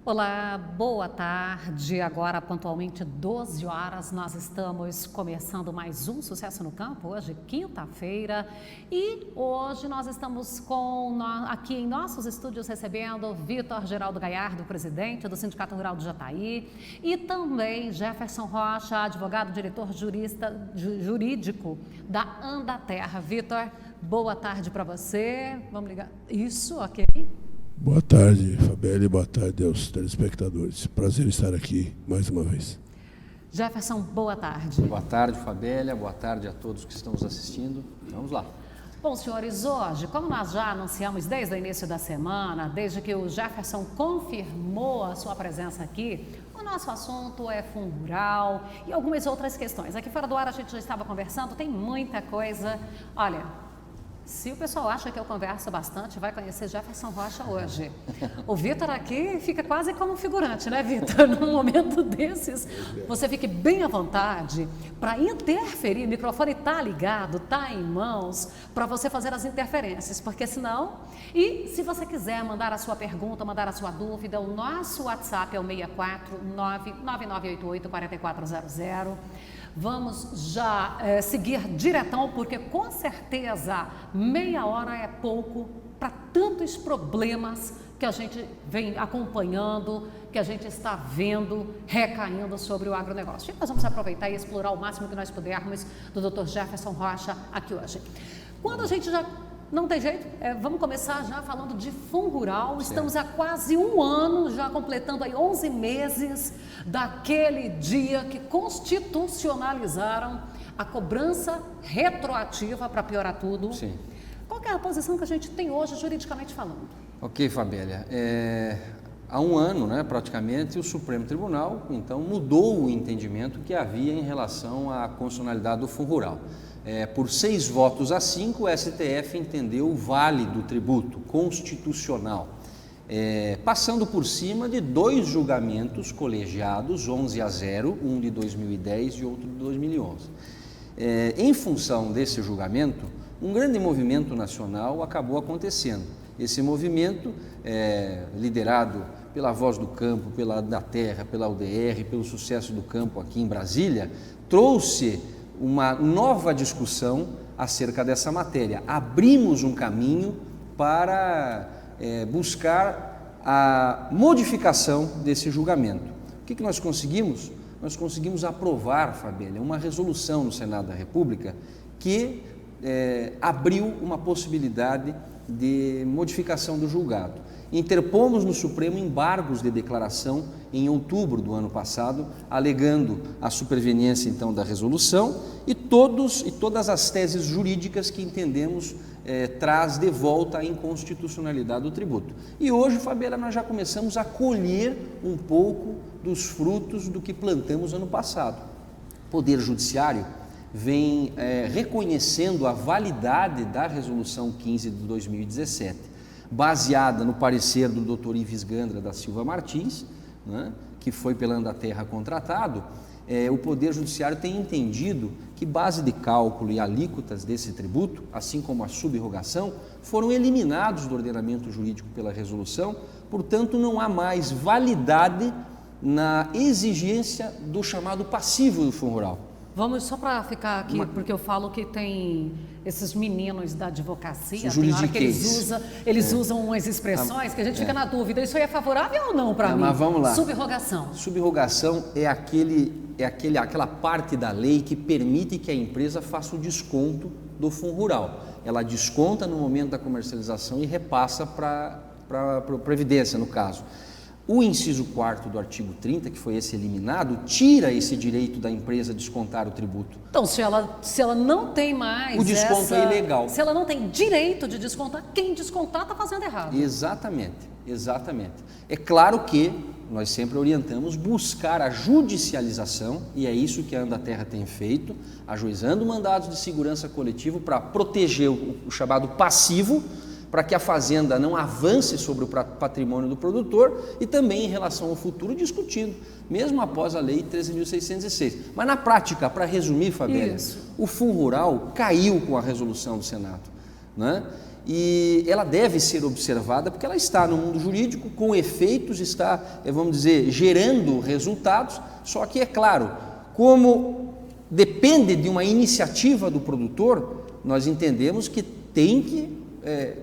Olá, boa tarde. Agora, pontualmente 12 horas, nós estamos começando mais um Sucesso no Campo, hoje, quinta-feira. E hoje nós estamos aqui em nossos estúdios recebendo Vitor Geraldo Gaiardo, presidente do Sindicato Rural do Jataí, e também Jefferson Rocha, advogado, diretor jurídico da Andaterra. Vitor, boa tarde para você. Vamos ligar. Isso, ok? Boa tarde, Fabeli, boa tarde aos telespectadores. Prazer estar aqui mais uma vez. Jefferson, boa tarde. Boa tarde, Fabélia, boa tarde a todos que estão nos assistindo. Vamos lá. Bom, senhores, hoje, como nós já anunciamos desde o início da semana, desde que o Jefferson confirmou a sua presença aqui, o nosso assunto é fundo rural e algumas outras questões. Aqui fora do ar a gente já estava conversando, tem muita coisa. Olha, se o pessoal acha que eu converso bastante, vai conhecer Jefferson Rocha hoje. O Vitor aqui fica quase como figurante, né, Vitor? Num momento desses, você fique bem à vontade para interferir. O microfone está ligado, está em mãos, para você fazer as interferências, porque senão... E se você quiser mandar a sua pergunta, mandar a sua dúvida, o nosso WhatsApp é o 649-9988-4400. Vamos já seguir diretão, porque com certeza meia hora é pouco para tantos problemas que a gente vem acompanhando, que a gente está vendo recaindo sobre o agronegócio. E nós vamos aproveitar e explorar o máximo que nós pudermos do Dr. Jefferson Rocha aqui hoje. Quando a gente já... Não tem jeito, vamos começar já falando de fundo rural. Estamos há quase um ano, já completando aí 11 meses daquele dia que constitucionalizaram a cobrança retroativa para piorar tudo. Sim. Qual que é a posição que a gente tem hoje, juridicamente falando? Ok, Fabélia. Há um ano, né, praticamente, o Supremo Tribunal, então, mudou o entendimento que havia em relação à constitucionalidade do fundo rural. Por 6 votos a 5, o STF entendeu válido o tributo constitucional, passando por cima de 2 julgamentos colegiados, 11-0, um de 2010 e outro de 2011. Em função desse julgamento, um grande movimento nacional acabou acontecendo. Esse movimento, liderado pela Voz do Campo, pela Andaterra, pela UDR, pelo Sucesso do Campo aqui em Brasília, trouxe uma nova discussão acerca dessa matéria. Abrimos um caminho para buscar a modificação desse julgamento. O que nós conseguimos? Nós conseguimos aprovar, Fabélia, uma resolução no Senado da República que abriu uma possibilidade de modificação do julgado. Interpomos no Supremo embargos de declaração em outubro do ano passado, alegando a superveniência então da resolução e todas as teses jurídicas que entendemos traz de volta a inconstitucionalidade do tributo. E hoje, Fabíola, nós já começamos a colher um pouco dos frutos do que plantamos ano passado. O Poder Judiciário vem reconhecendo a validade da Resolução 15 de 2017, baseada no parecer do Dr. Ives Gandra da Silva Martins, né, que foi pela Andaterra contratado. O Poder Judiciário tem entendido que base de cálculo e alíquotas desse tributo, assim como a subrogação, foram eliminados do ordenamento jurídico pela resolução, portanto não há mais validade na exigência do chamado passivo do fundo rural. Vamos só para ficar aqui, porque eu falo que tem esses meninos da advocacia, tem hora que eles usam umas expressões que a gente fica na dúvida, isso aí é favorável ou não para mim? Mas vamos lá. Subrogação. Subrogação é aquela parte da lei que permite que a empresa faça o desconto do fundo rural. Ela desconta no momento da comercialização e repassa para a Previdência, no caso. O inciso 4º do artigo 30, que foi esse eliminado, tira esse direito da empresa descontar o tributo. Então, se ela não tem mais o desconto é ilegal. Se ela não tem direito de descontar, quem descontar está fazendo errado. Exatamente. É claro que nós sempre orientamos buscar a judicialização, e é isso que a Andaterra tem feito, ajuizando mandados de segurança coletivo para proteger o chamado passivo, para que a fazenda não avance sobre o patrimônio do produtor e também em relação ao futuro discutindo, mesmo após a lei 13.606. Mas na prática, para resumir, Fabíola, o fundo rural caiu com a resolução do Senado, né? e ela deve ser observada porque ela está no mundo jurídico com efeitos, está, vamos dizer, gerando resultados, só que é claro, como depende de uma iniciativa do produtor, nós entendemos que tem que,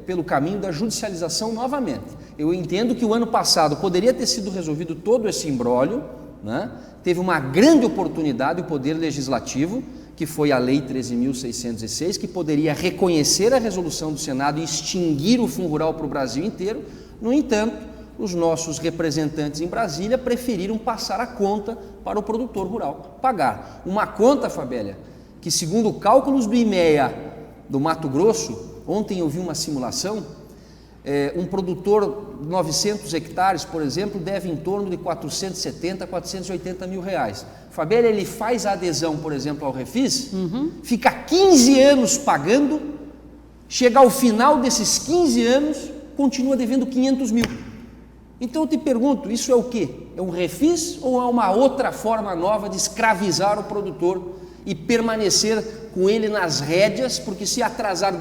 pelo caminho da judicialização novamente. Eu entendo que o ano passado poderia ter sido resolvido todo esse imbróglio, né? Teve uma grande oportunidade o Poder Legislativo, que foi a Lei 13.606, que poderia reconhecer a resolução do Senado e extinguir o Fundo Rural para o Brasil inteiro. No entanto, os nossos representantes em Brasília preferiram passar a conta para o produtor rural pagar. Uma conta, Fabélia, que segundo cálculos do IMEA do Mato Grosso, ontem eu vi uma simulação, um produtor de 900 hectares, por exemplo, deve em torno de 470 a 480 mil reais. Fabélia, ele faz a adesão, por exemplo, ao Refis, fica 15 anos pagando, chega ao final desses 15 anos, continua devendo 500 mil. Então eu te pergunto, isso é o quê? É um Refis ou é uma outra forma nova de escravizar o produtor e permanecer com ele nas rédeas, porque se atrasar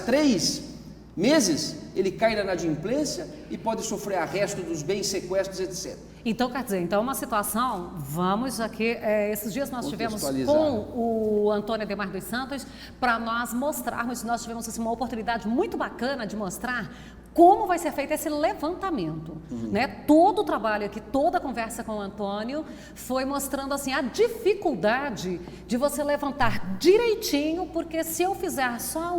3 meses, ele cai na inadimplência e pode sofrer arresto dos bens, sequestros, etc. Então, quer dizer, uma situação, vamos aqui, esses dias nós tivemos com o Antônio Ademar dos Santos, para nós mostrarmos, nós tivemos assim, uma oportunidade muito bacana de mostrar como vai ser feito esse levantamento, né? Todo o trabalho aqui, toda a conversa com o Antônio foi mostrando assim a dificuldade de você levantar direitinho, porque se eu fizer só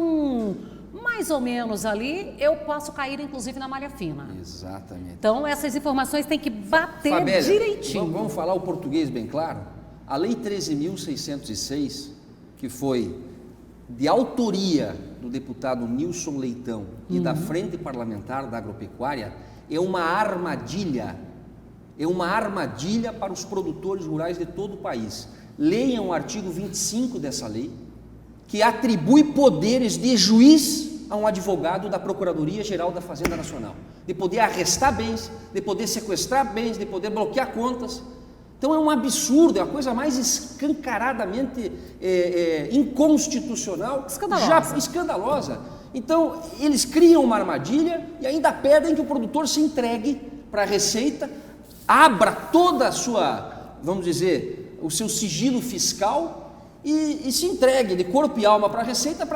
mais ou menos ali, eu posso cair inclusive na malha fina. Exatamente. Então essas informações têm que bater Fabélia, direitinho. Vamos falar o português bem claro? A Lei 13.606, que foi de autoria do deputado Nilson Leitão e da Frente Parlamentar da Agropecuária, é uma armadilha para os produtores rurais de todo o país. Leiam o artigo 25 dessa lei, que atribui poderes de juiz a um advogado da Procuradoria-Geral da Fazenda Nacional, de poder arrestar bens, de poder sequestrar bens, de poder bloquear contas. Então é um absurdo, é a coisa mais escancaradamente inconstitucional, escandalosa. Então eles criam uma armadilha e ainda pedem que o produtor se entregue para a Receita, abra toda a sua, vamos dizer, o seu sigilo fiscal e se entregue de corpo e alma para a Receita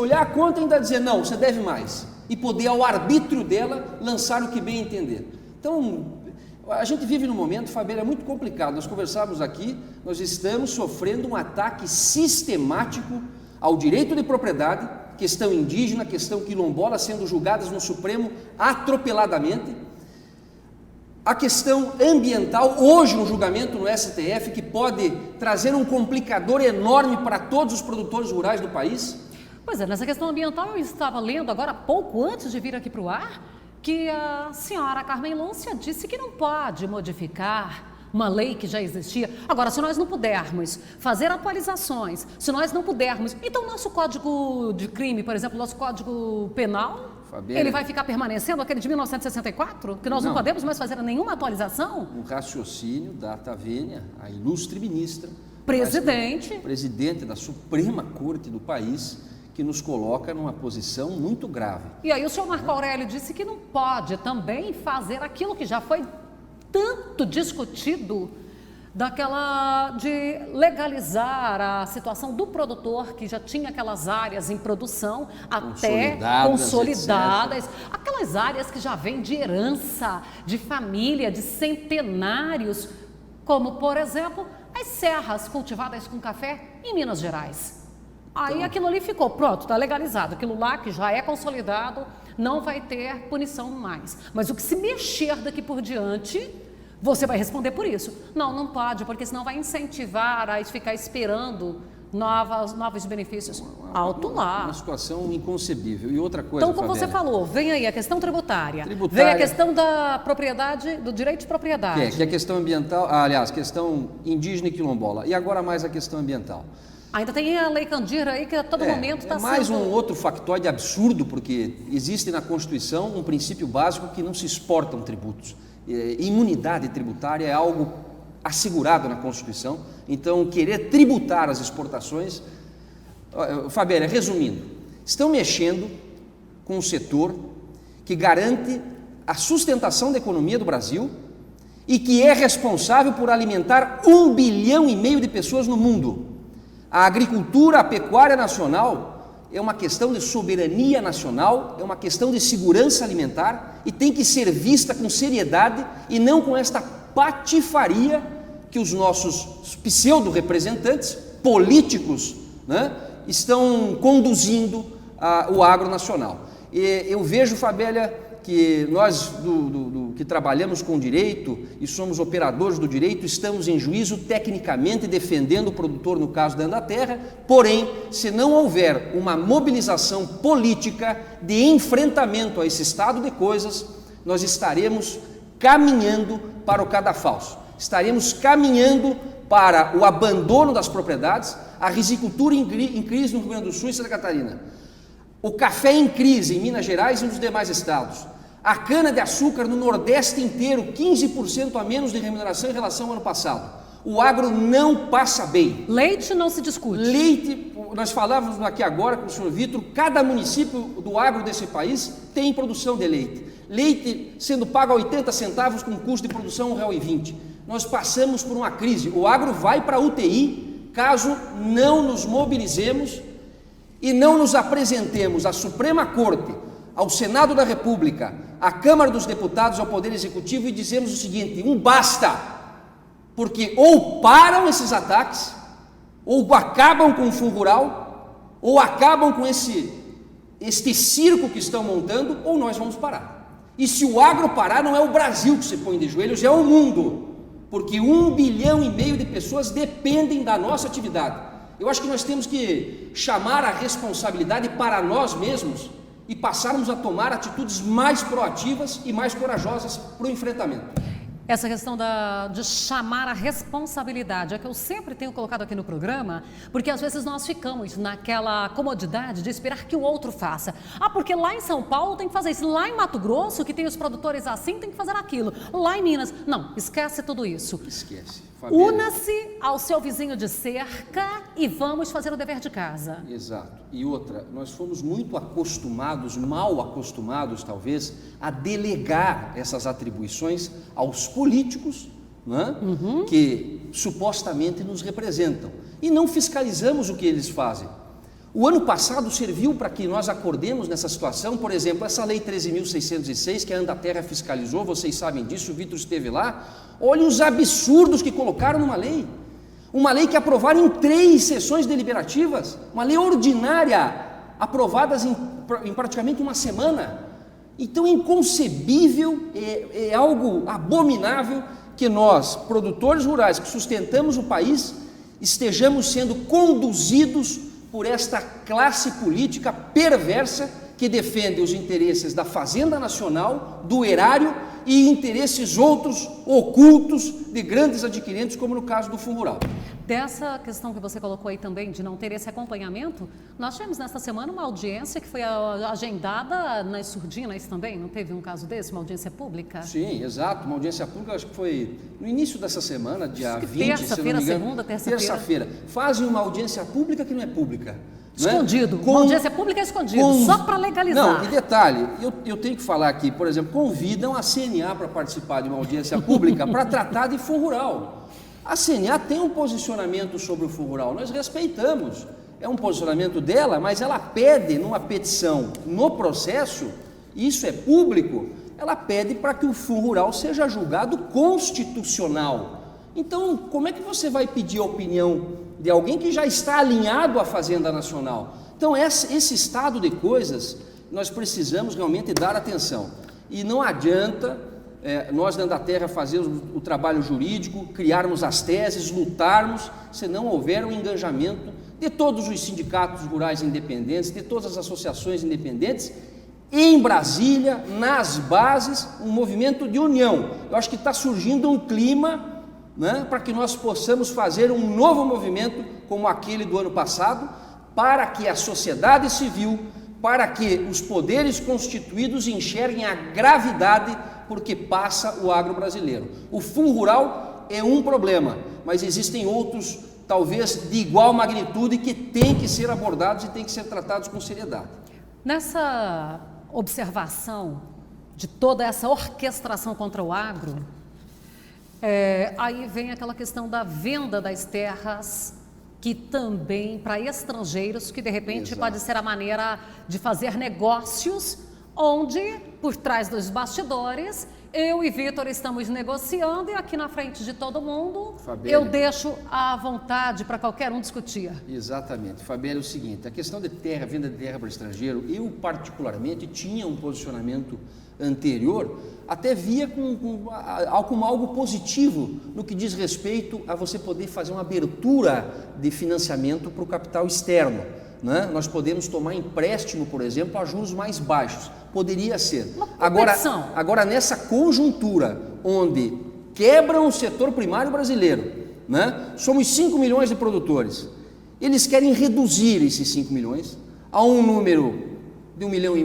olhar a conta e ainda dizer, não, você deve mais, e poder ao arbítrio dela lançar o que bem entender. Então, a gente vive num momento, Fabélia, muito complicado. Nós conversávamos aqui, nós estamos sofrendo um ataque sistemático ao direito de propriedade, questão indígena, questão quilombola sendo julgadas no Supremo atropeladamente, a questão ambiental, hoje um julgamento no STF que pode trazer um complicador enorme para todos os produtores rurais do país. Pois é, nessa questão ambiental eu estava lendo agora há pouco, antes de vir aqui para o ar, que a senhora Carmen Lúcia disse que não pode modificar uma lei que já existia. Agora, se nós não pudermos fazer atualizações, se nós não pudermos... Então, nosso Código de Crime, por exemplo, nosso Código Penal, Fabélia, ele vai ficar permanecendo, aquele de 1964, que nós não podemos mais fazer nenhuma atualização? Um raciocínio da Tavênia, a ilustre ministra, presidente da Suprema Corte do país, que nos coloca numa posição muito grave. E aí o senhor Marco Aurélio disse que não pode também fazer aquilo que já foi tanto discutido, de legalizar a situação do produtor que já tinha aquelas áreas em produção até consolidadas, aquelas áreas que já vêm de herança, de família, de centenários, como por exemplo as serras cultivadas com café em Minas Gerais. Aí aquilo ali ficou, pronto, está legalizado. Aquilo lá que já é consolidado, não vai ter punição mais. Mas o que se mexer daqui por diante, você vai responder por isso. Não pode, porque senão vai incentivar a ficar esperando novos benefícios. Alto lá. Uma situação inconcebível. E outra coisa, então, como você falou, vem aí a questão tributária. Vem a questão da propriedade, do direito de propriedade. Que é a questão ambiental, aliás, questão indígena e quilombola. E agora mais a questão ambiental. Ainda tem a Lei Candir aí que a todo momento está sendo... mais um outro factoide absurdo, porque existe na Constituição um princípio básico que não se exportam tributos. Imunidade tributária é algo assegurado na Constituição, então querer tributar as exportações... Fabélia, resumindo, estão mexendo com um setor que garante a sustentação da economia do Brasil e que é responsável por alimentar 1,5 bilhão de pessoas no mundo. A agricultura, a pecuária nacional é uma questão de soberania nacional, é uma questão de segurança alimentar e tem que ser vista com seriedade e não com esta patifaria que os nossos pseudo-representantes políticos, né, estão conduzindo o agro nacional. E eu vejo, Fabélia, que nós que trabalhamos com direito e somos operadores do direito, estamos em juízo tecnicamente defendendo o produtor no caso da Andaterra, porém, se não houver uma mobilização política de enfrentamento a esse estado de coisas, nós estaremos caminhando para o cadafalso, estaremos caminhando para o abandono das propriedades, a risicultura em crise no Rio Grande do Sul e Santa Catarina, o café em crise em Minas Gerais e nos demais estados, a cana-de-açúcar no Nordeste inteiro, 15% a menos de remuneração em relação ao ano passado. O agro não passa bem. Leite não se discute. Leite, nós falávamos aqui agora com o senhor Vitor, cada município do agro desse país tem produção de leite. Leite sendo pago a 80 centavos com custo de produção R$ 1,20. Nós passamos por uma crise. O agro vai para a UTI caso não nos mobilizemos e não nos apresentemos à Suprema Corte, ao Senado da República, à Câmara dos Deputados, ao Poder Executivo e dizemos o seguinte: basta, porque ou param esses ataques, ou acabam com o Fundo Rural, ou acabam com este circo que estão montando, ou nós vamos parar. E se o agro parar, não é o Brasil que se põe de joelhos, é o mundo, porque 1,5 bilhão de pessoas dependem da nossa atividade. Eu acho que nós temos que chamar a responsabilidade para nós mesmos e passarmos a tomar atitudes mais proativas e mais corajosas para o enfrentamento. Essa questão de chamar a responsabilidade é que eu sempre tenho colocado aqui no programa, porque às vezes nós ficamos naquela comodidade de esperar que o outro faça. Ah, porque lá em São Paulo tem que fazer isso, lá em Mato Grosso, que tem os produtores assim, tem que fazer aquilo, lá em Minas. Não, esquece tudo isso. Esquece. Una-se ao seu vizinho de cerca e vamos fazer o dever de casa. Exato. E outra, nós fomos muito acostumados, mal acostumados talvez, a delegar essas atribuições aos políticos, né, que supostamente nos representam. E não fiscalizamos o que eles fazem. O ano passado serviu para que nós acordemos nessa situação, por exemplo, essa lei 13.606 que a Andaterra fiscalizou, vocês sabem disso, o Vitor esteve lá. Olha os absurdos que colocaram numa lei. Uma lei que aprovaram em 3 sessões deliberativas, uma lei ordinária, aprovadas em praticamente uma semana. Então é inconcebível, é algo abominável que nós, produtores rurais que sustentamos o país, estejamos sendo conduzidos por esta classe política perversa que defende os interesses da Fazenda Nacional, do erário e interesses outros ocultos de grandes adquirentes, como no caso do Fundo Rural. Dessa questão que você colocou aí também, de não ter esse acompanhamento, nós tivemos nesta semana uma audiência que foi agendada nas surdinas também, não teve um caso desse, uma audiência pública? Sim, exato, uma audiência pública, acho que foi no início dessa semana, dia 20, terça-feira, segunda, terça-feira. Terça-feira, fazem uma audiência pública que não é pública. Escondido, uma audiência pública é escondido, só para legalizar. Não, e detalhe, eu tenho que falar aqui, por exemplo, convidam a CNA para participar de uma audiência pública para tratar de Fundo Rural. A CNA tem um posicionamento sobre o Fundo Rural, nós respeitamos, é um posicionamento dela, mas ela pede numa petição no processo, isso é público, ela pede para que o Fundo Rural seja julgado constitucional. Então, como é que você vai pedir a opinião de alguém que já está alinhado à Fazenda Nacional? Então, esse estado de coisas, nós precisamos realmente dar atenção. E não adianta nós da Andaterra fazermos o trabalho jurídico, criarmos as teses, lutarmos, se não houver um engajamento de todos os sindicatos rurais independentes, de todas as associações independentes, em Brasília, nas bases, um movimento de união. Eu acho que está surgindo um clima, né, para que nós possamos fazer um novo movimento como aquele do ano passado, para que a sociedade civil, para que os poderes constituídos enxerguem a gravidade porque passa o agro brasileiro. O Fundo Rural é um problema, mas existem outros, talvez de igual magnitude, que têm que ser abordados e têm que ser tratados com seriedade. Nessa observação de toda essa orquestração contra o agro, aí vem aquela questão da venda das terras, que também para estrangeiros, que de repente Exato. pode ser a maneira de fazer negócios, onde, por trás dos bastidores, eu e Vitor estamos negociando e aqui na frente de todo mundo, Fabélia, eu deixo à vontade para qualquer um discutir. Exatamente. Fabélia, é o seguinte, a questão de terra, venda de terra para estrangeiro, eu particularmente tinha um posicionamento anterior, até via como algo positivo no que diz respeito a você poder fazer uma abertura de financiamento para o capital externo. Né? Nós podemos tomar empréstimo, por exemplo, a juros mais baixos. Poderia ser. Agora, nessa conjuntura onde quebram o setor primário brasileiro, né? Somos 5 milhões de produtores, eles querem reduzir esses 5 milhões a um número de 1,5 milhão,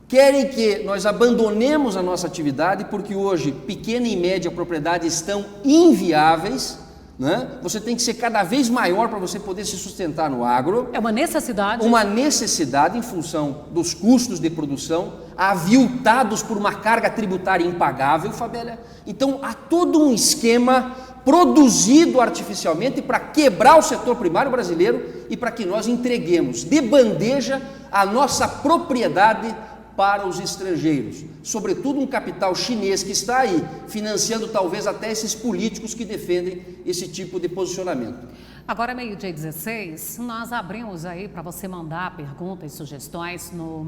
querem que nós abandonemos a nossa atividade, porque hoje pequena e média propriedade estão inviáveis. Né? Você tem que ser cada vez maior para você poder se sustentar no agro. É uma necessidade. Uma necessidade em função dos custos de produção, aviltados por uma carga tributária impagável, Fabélia. Então, há todo um esquema produzido artificialmente para quebrar o setor primário brasileiro e para que nós entreguemos de bandeja a nossa propriedade para os estrangeiros, sobretudo um capital chinês que está aí, financiando talvez até esses políticos que defendem esse tipo de posicionamento. Agora, meio-dia 16, nós abrimos aí para você mandar perguntas e sugestões no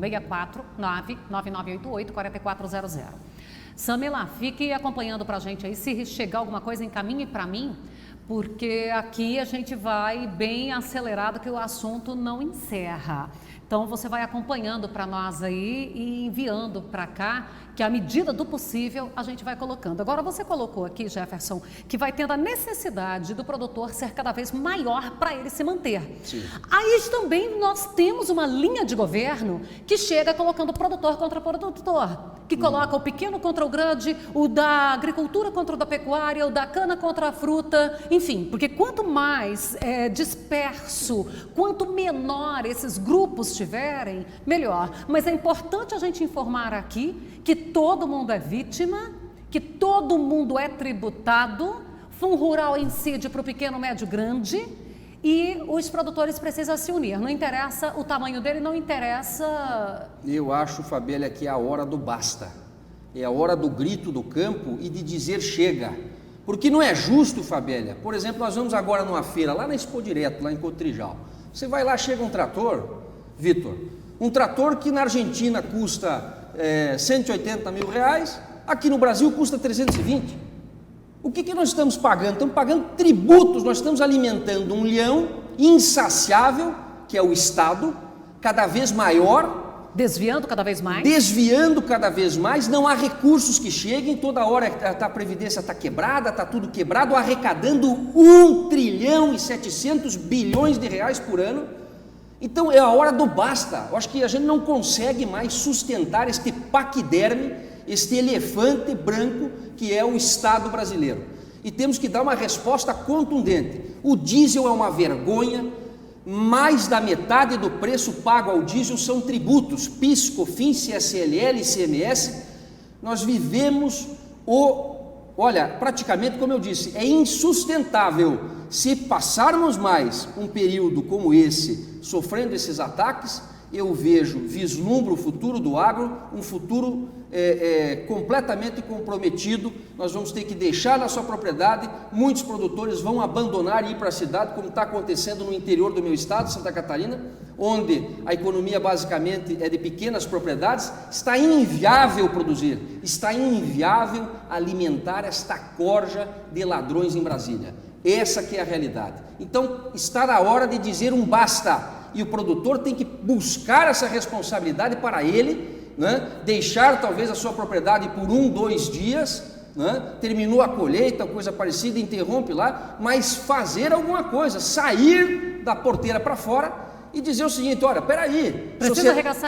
649-9988-4400. Samila, fique acompanhando para a gente aí, se chegar alguma coisa, encaminhe para mim, porque aqui a gente vai bem acelerado que o assunto não encerra. Então, você vai acompanhando para nós aí e enviando para cá, que à medida do possível a gente vai colocando. Agora, você colocou aqui, Jefferson, que vai tendo a necessidade do produtor ser cada vez maior para ele se manter. Sim. Aí também nós temos uma linha de governo que chega colocando produtor contra produtor, que coloca o pequeno contra o grande, o da agricultura contra o da pecuária, o da cana contra a fruta, enfim, porque quanto mais disperso, quanto menor esses grupos tiverem, melhor. Mas é importante a gente informar aqui que todo mundo é vítima, que todo mundo é tributado, Fundo Rural incide para o pequeno, médio, grande, e os produtores precisam se unir. Não interessa o tamanho dele, não interessa... Eu acho, Fabélia, que é a hora do basta. É a hora do grito do campo e de dizer chega. Porque não é justo, Fabélia. Por exemplo, nós vamos agora numa feira, lá na Expo Direto, lá em Cotrijal. Você vai lá, chega um trator, Vitor, um trator que na Argentina custa 180 mil reais, aqui no Brasil custa 320. O que nós estamos pagando? Estamos pagando tributos, nós estamos alimentando um leão insaciável, que é o Estado, cada vez maior. Desviando cada vez mais. Desviando cada vez mais, não há recursos que cheguem, toda hora a Previdência está quebrada, está tudo quebrado, arrecadando 1 trilhão e 700 bilhões de reais por ano. Então é a hora do basta. Eu acho que a gente não consegue mais sustentar este paquiderme, este elefante branco que é o Estado brasileiro. E temos que dar uma resposta contundente. O diesel é uma vergonha, mais da metade do preço pago ao diesel são tributos, PIS, COFINS, CSLL, ICMS. Nós vivemos olha, praticamente como eu disse, é insustentável se passarmos mais um período como esse, sofrendo esses ataques. Eu vislumbro o futuro do agro, um futuro completamente comprometido. Nós vamos ter que deixar na sua propriedade, muitos produtores vão abandonar e ir para a cidade, como está acontecendo no interior do meu estado, Santa Catarina, onde a economia basicamente é de pequenas propriedades. Está inviável produzir, está inviável alimentar esta corja de ladrões em Brasília. Essa que é a realidade. Então está na hora de dizer um basta. E o produtor tem que buscar essa responsabilidade para ele, né? Deixar talvez a sua propriedade por 1, 2 dias, né? Terminou a colheita, coisa parecida, interrompe lá, mas fazer alguma coisa, sair da porteira para fora e dizer o seguinte: olha, peraí,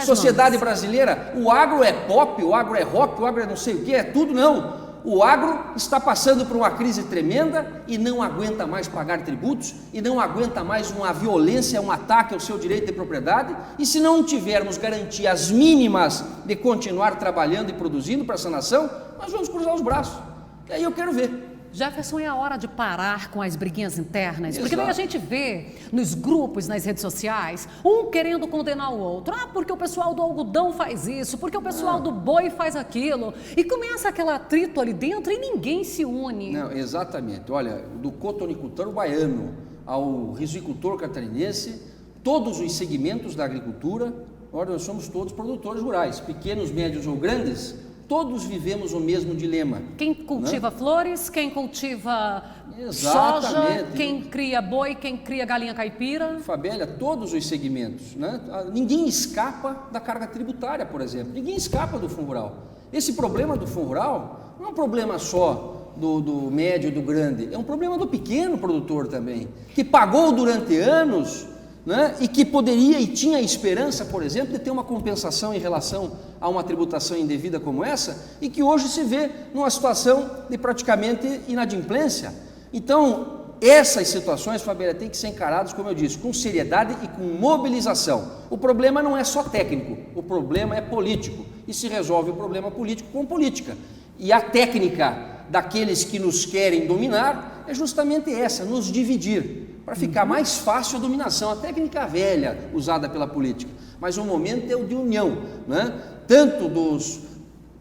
sociedade brasileira, o agro é pop, o agro é rock, o agro é não sei o que, é tudo, não. o agro está passando por uma crise tremenda e não aguenta mais pagar tributos, e não aguenta mais uma violência, um ataque ao seu direito de propriedade, e se não tivermos garantias mínimas de continuar trabalhando e produzindo para essa nação, nós vamos cruzar os braços. E aí eu quero ver. Jefferson, é a hora de parar com as briguinhas internas, Exato. porque daí a gente vê nos grupos, nas redes sociais, um querendo condenar o outro. Ah, porque o pessoal do algodão faz isso, porque o pessoal do boi faz aquilo, e começa aquele atrito ali dentro e ninguém se une. Não, exatamente. Olha, do cotonicultor baiano ao risicultor catarinense, todos os segmentos da agricultura, olha, nós somos todos produtores rurais, pequenos, médios ou grandes. Todos vivemos o mesmo dilema. Quem cultiva flores, quem cultiva Exatamente. soja, quem cria boi, quem cria galinha caipira. Fabélia, todos os segmentos, né? Ninguém escapa da carga tributária, por exemplo. Ninguém escapa do fundo rural. Esse problema do fundo rural não é um problema só do médio e do grande, é um problema do pequeno produtor também, que pagou durante anos, né? E que poderia e tinha a esperança, por exemplo, de ter uma compensação em relação a uma tributação indevida como essa, e que hoje se vê numa situação de praticamente inadimplência. Então, essas situações, Fabélia, têm que ser encaradas, como eu disse, com seriedade e com mobilização. O problema não é só técnico, o problema é político, e se resolve o problema político com política. E a técnica daqueles que nos querem dominar é justamente essa, nos dividir, para ficar mais fácil a dominação, a técnica velha usada pela política. Mas o momento é o de união, né? Tanto dos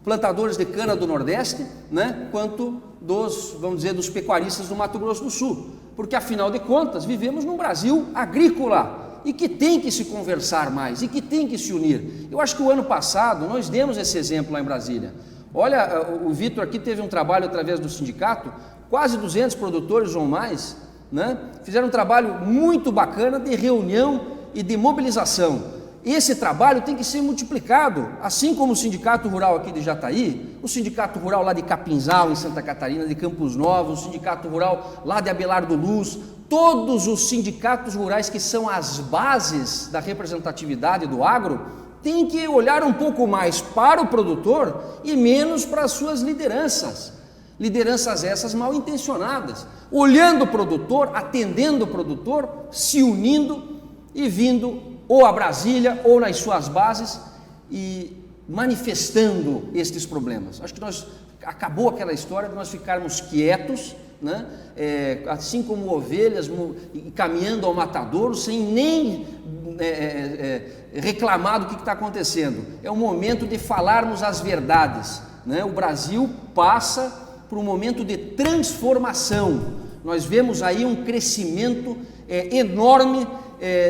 plantadores de cana do Nordeste, né? Quanto dos, vamos dizer, dos pecuaristas do Mato Grosso do Sul. Porque, afinal de contas, vivemos num Brasil agrícola e que tem que se conversar mais, e que tem que se unir. Eu acho que o ano passado nós demos esse exemplo lá em Brasília. Olha, o Vitor aqui teve um trabalho através do sindicato, quase 200 produtores ou mais, né? Fizeram um trabalho muito bacana de reunião e de mobilização. Esse trabalho tem que ser multiplicado, assim como o Sindicato Rural aqui de Jataí, o Sindicato Rural lá de Capinzal, em Santa Catarina, de Campos Novos, o Sindicato Rural lá de Abelardo Luz, todos os sindicatos rurais que são as bases da representatividade do agro, têm que olhar um pouco mais para o produtor e menos para as suas lideranças. Lideranças essas mal intencionadas, olhando o produtor, atendendo o produtor, se unindo e vindo ou a Brasília ou nas suas bases e manifestando estes problemas. Acho que acabou aquela história de nós ficarmos quietos, né? Assim como ovelhas caminhando ao matadouro sem nem reclamar do que está acontecendo. É o momento de falarmos as verdades, né? O Brasil passa por um momento de transformação. Nós vemos aí um crescimento enorme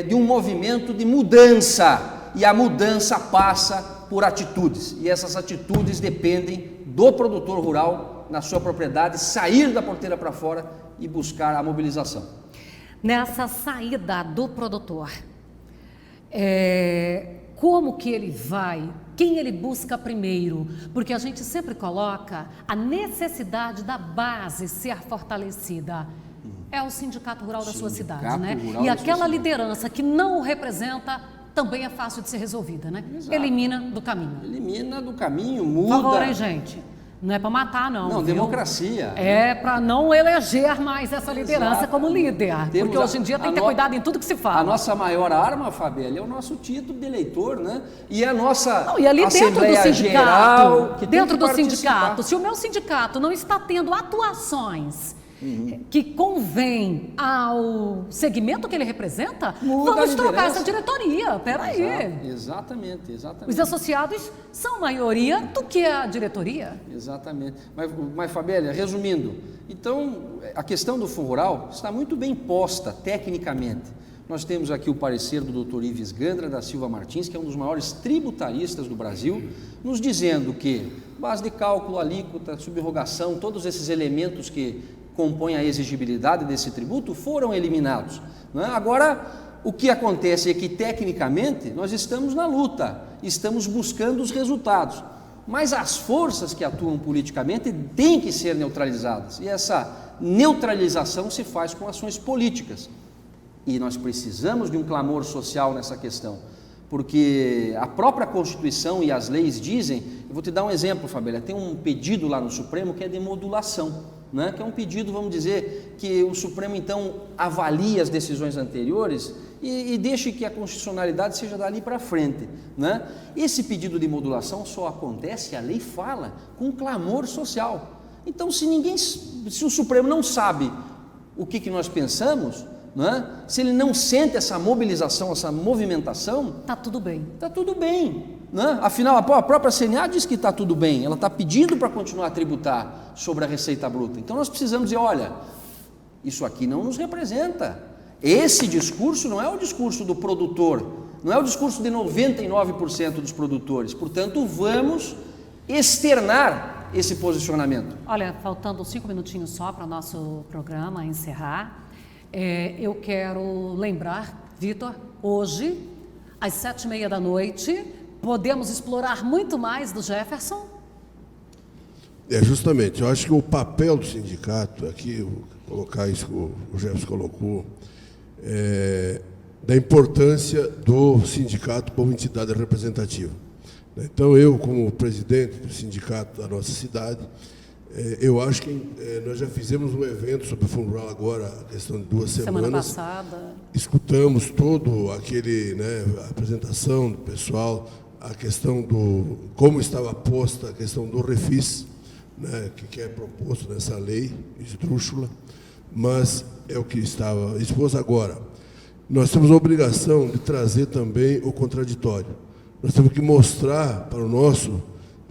de um movimento de mudança, e a mudança passa por atitudes, e essas atitudes dependem do produtor rural na sua propriedade, sair da porteira para fora e buscar a mobilização. Nessa saída do produtor, como que ele vai, quem ele busca primeiro? Porque a gente sempre coloca a necessidade da base ser fortalecida. É o Sindicato Rural da sua cidade, né? E aquela liderança que não o representa também é fácil de ser resolvida, né? Exato. Elimina do caminho. Elimina do caminho, muda. Por favor, hein, gente? Não é para matar, não. Não, viu? Democracia. É para não eleger mais essa liderança como líder. Porque hoje em dia tem que ter cuidado em tudo que se fala. A nossa maior arma, Fabélia, é o nosso título de eleitor, né? E a nossa não, e ali Assembleia dentro do sindicato, Geral, que dentro tem que do sindicato, se o meu sindicato não está tendo atuações que convém ao segmento que ele representa, vamos trocar essa diretoria. Peraí. Exatamente. Os associados são maioria do que a diretoria. Exatamente. Mas Fabélia, resumindo, então a questão do fundo rural está muito bem posta tecnicamente. Nós temos aqui o parecer do Dr. Ives Gandra da Silva Martins, que é um dos maiores tributaristas do Brasil, nos dizendo que base de cálculo, alíquota, subrogação, todos esses elementos que compõem a exigibilidade desse tributo foram eliminados, né? Agora, o que acontece é que, tecnicamente, nós estamos na luta, estamos buscando os resultados, mas as forças que atuam politicamente têm que ser neutralizadas, e essa neutralização se faz com ações políticas, e nós precisamos de um clamor social nessa questão, porque a própria Constituição e as leis dizem, eu vou te dar um exemplo, Fabélia, tem um pedido lá no Supremo que é de modulação, né? Que é um pedido, vamos dizer, que o Supremo então avalie as decisões anteriores e deixe que a constitucionalidade seja dali para frente, né? Esse pedido de modulação só acontece, a lei fala, com clamor social. Então, se o Supremo não sabe o que nós pensamos, né? Se ele não sente essa mobilização, essa movimentação, está tudo bem. Está tudo bem, né? Afinal, a própria CNA diz que está tudo bem, ela está pedindo para continuar a tributar sobre a receita bruta. Então nós precisamos dizer, olha, isso aqui não nos representa. Esse discurso não é o discurso do produtor, não é o discurso de 99% dos produtores. Portanto, vamos externar esse posicionamento. Olha, faltando 5 minutinhos só para o nosso programa encerrar. Eu quero lembrar, Vitor, hoje, às 7h30 da noite, podemos explorar muito mais do Jefferson? Justamente, eu acho que o papel do sindicato, aqui, colocar isso que o Jefferson colocou, da importância do sindicato como entidade representativa. Então, eu, como presidente do sindicato da nossa cidade, eu acho que nós já fizemos um evento sobre o Fundo Rural agora, a questão de 2 semanas. Semana passada. Escutamos todo aquele, a apresentação do pessoal, a questão do como estava posta a questão do refis, que é proposto nessa lei esdrúxula, mas é o que estava exposto agora. Nós temos a obrigação de trazer também o contraditório. Nós temos que mostrar para o nosso...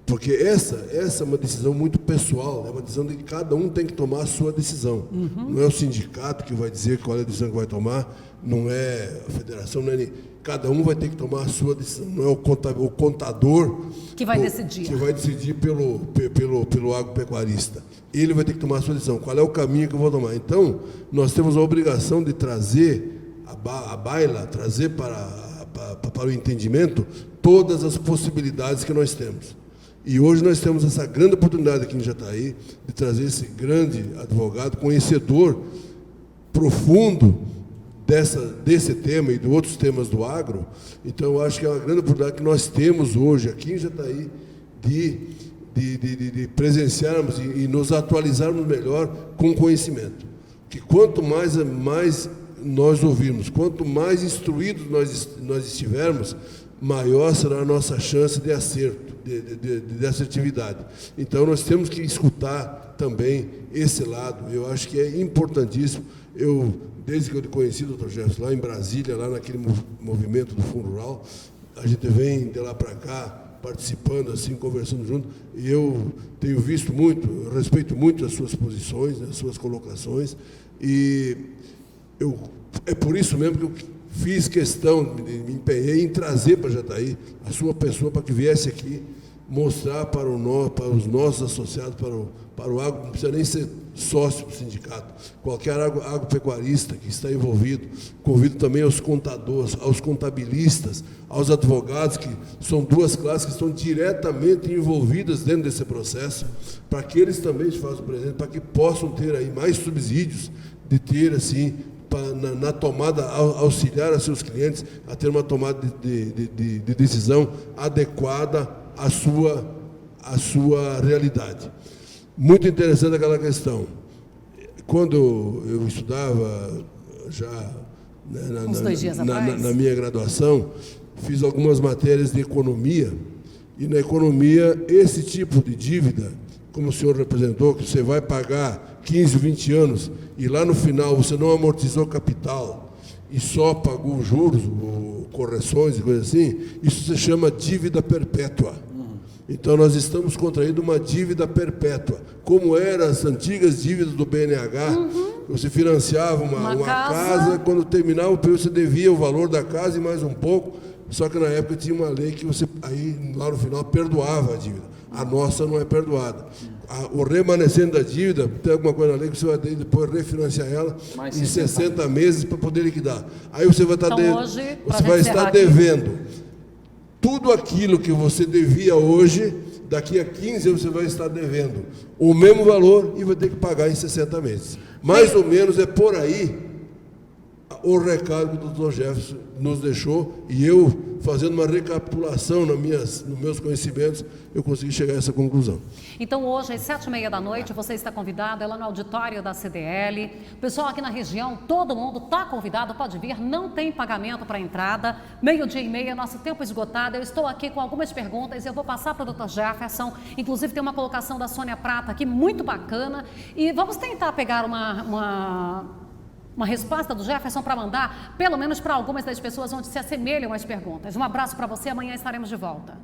Porque essa é uma decisão muito pessoal, é uma decisão de que cada um tem que tomar a sua decisão. Não é o sindicato que vai dizer qual é a decisão que vai tomar, não é a federação, não é nem... Cada um vai ter que tomar a sua decisão, não é o contador que vai decidir. Que vai decidir pelo agropecuarista. Ele vai ter que tomar a sua decisão, qual é o caminho que eu vou tomar. Então, nós temos a obrigação de trazer a baila, trazer para o entendimento todas as possibilidades que nós temos. E hoje nós temos essa grande oportunidade aqui em Jataí de trazer esse grande advogado, conhecedor profundo desse tema e de outros temas do agro. Então, eu acho que é uma grande oportunidade que nós temos hoje aqui em Jataí de presenciarmos e nos atualizarmos melhor com conhecimento. Que quanto mais nós ouvirmos, quanto mais instruídos nós estivermos, maior será a nossa chance de acerto, de assertividade. Então, nós temos que escutar também esse lado. Eu acho que é importantíssimo. Desde que eu te conheci, doutor Jefferson, lá em Brasília, lá naquele movimento do Fundo Rural, a gente vem de lá para cá, participando, assim, conversando junto, e eu tenho visto muito, eu respeito muito as suas posições, as suas colocações, e é por isso mesmo que eu fiz questão, me empenhei em trazer para Jataí a sua pessoa para que viesse aqui mostrar para os nossos associados, para o agro, não precisa nem ser sócio do sindicato, qualquer agropecuarista que está envolvido, convido também aos contadores, aos contabilistas, aos advogados, que são duas classes que estão diretamente envolvidas dentro desse processo, para que eles também se façam presente, para que possam ter aí mais subsídios, de ter, assim, na tomada, auxiliar a seus clientes a ter uma tomada de decisão adequada à sua realidade. Muito interessante aquela questão. Quando eu estudava já uns 2 dias atrás, na minha graduação, fiz algumas matérias de economia, e na economia esse tipo de dívida, como o senhor representou, que você vai pagar 15, 20 anos e lá no final você não amortizou capital e só pagou juros, ou correções e coisas assim, isso se chama dívida perpétua. Então, nós estamos contraindo uma dívida perpétua, como eram as antigas dívidas do BNH, você financiava uma casa, quando terminava o período você devia o valor da casa e mais um pouco, só que na época tinha uma lei que você, aí lá no final, perdoava a dívida. A nossa não é perdoada. O remanescente da dívida, tem alguma coisa na lei que você vai depois refinanciar ela em 60 meses para poder liquidar. Aí você vai estar, você vai estar devendo tudo aquilo que você devia hoje, daqui a 15 anos você vai estar devendo o mesmo valor e vai ter que pagar em 60 meses. Mais ou menos é por aí o recado que o Dr. Jefferson nos deixou, e eu, fazendo uma recapitulação nos meus conhecimentos, eu consegui chegar a essa conclusão. Então, hoje, às 7h30 da noite, você está convidado, é lá no auditório da CDL. Pessoal aqui na região, todo mundo está convidado, pode vir, não tem pagamento para entrada. 12h30, nosso tempo esgotado. Eu estou aqui com algumas perguntas, eu vou passar para o Dr. Jefferson. Inclusive, tem uma colocação da Sônia Prata aqui, muito bacana. E vamos tentar pegar uma resposta do Jefferson para mandar, pelo menos para algumas das pessoas onde se assemelham as perguntas. Um abraço para você, amanhã estaremos de volta.